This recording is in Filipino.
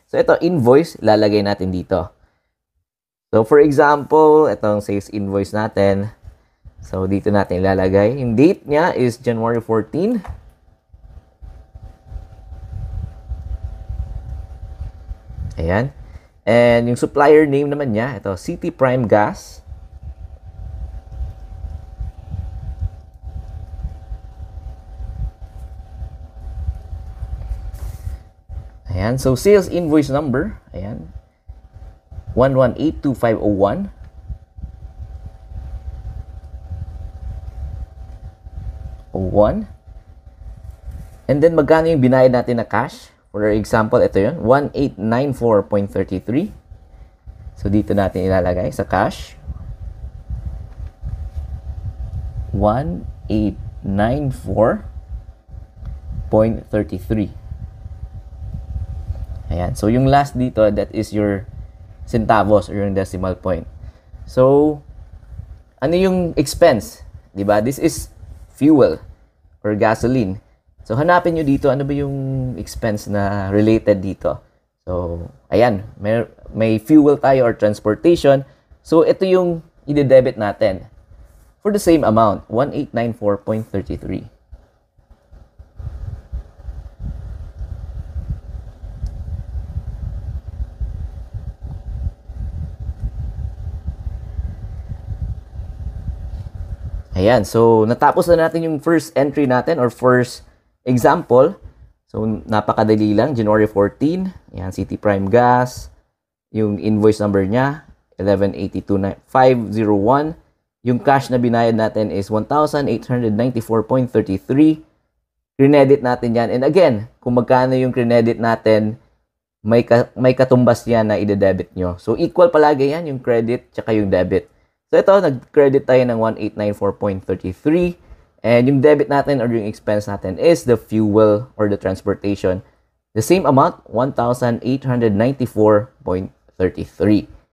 So, ito, invoice, lalagay natin dito. So, for example, itong sales invoice natin. So, dito natin ilalagay. Yung date niya is January 14. Ayan. And yung supplier name naman niya, ito, City Prime Gas. Ayan. So, sales invoice number. Ayan. 1182501. And then, magkano yung binayad natin na cash? For example, ito yun. 1894.33. So, dito natin ilalagay sa cash. 1894.33. Ayan. So, yung last dito, that is your centavos or yung decimal point. So, ano yung expense? Diba? This is fuel or gasoline. So, hanapin nyo dito, ano ba yung expense na related dito? So, ayan, may fuel tayo or transportation. So, ito yung i-debit natin for the same amount, 1894.33. Ayan, so natapos na natin yung first entry natin or first example. So, napakadali lang. January 14. Ayan, City Prime Gas. Yung invoice number niya, 1182501. Yung cash na binayad natin is 1,894.33. Credit natin yan. And again, kung magkano yung credit natin, may katumbas yan na i-debit nyo. So, equal palagi yan, yung credit tsaka yung debit. So, ito, nag-credit tayo ng 1894.33. And yung debit natin or yung expense natin is the fuel or the transportation. The same amount, 1,894.33.